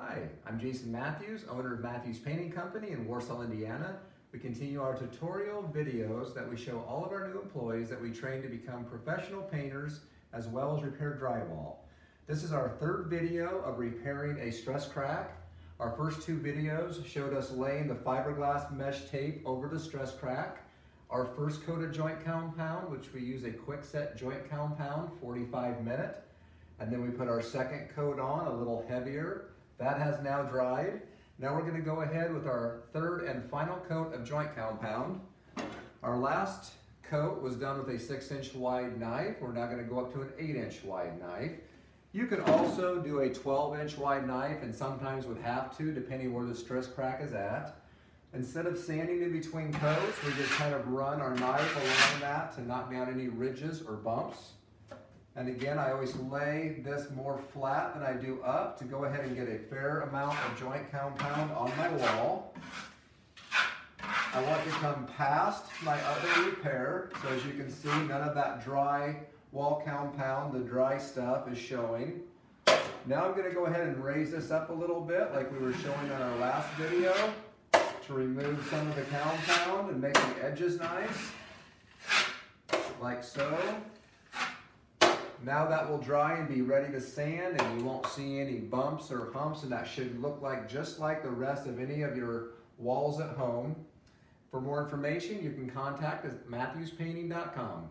Hi, I'm Jason Matthews, owner of Matthews Painting Company in Warsaw, Indiana. We continue our tutorial videos that we show all of our new employees that we train to become professional painters as well as repair drywall. This is our third video of repairing a stress crack. Our first two videos showed us laying the fiberglass mesh tape over the stress crack. Our first coat of joint compound, which we use a quick set joint compound, 45 minute. And then we put our second coat on, a little heavier. That has now dried. Now we're going to go ahead with our third and final coat of joint compound. Our last coat was done with a 6-inch wide knife. We're now going to go up to an 8-inch wide knife. You can also do a 12-inch wide knife, and sometimes would have to, depending where the stress crack is at. Instead of sanding in between coats, we just kind of run our knife along that to knock down any ridges or bumps. And again, I always lay this more flat than I do up to go ahead and get a fair amount of joint compound on my wall. I want to come past my other repair, so as you can see, none of that dry wall compound, the dry stuff, is showing. Now I'm going to go ahead and raise this up a little bit like we were showing on our last video to remove some of the compound and make the edges nice, like so. Now that will dry and be ready to sand, and you won't see any bumps or humps, and that should look like just like the rest of any of your walls at home. For more information, you can contact us at matthewspainting.com.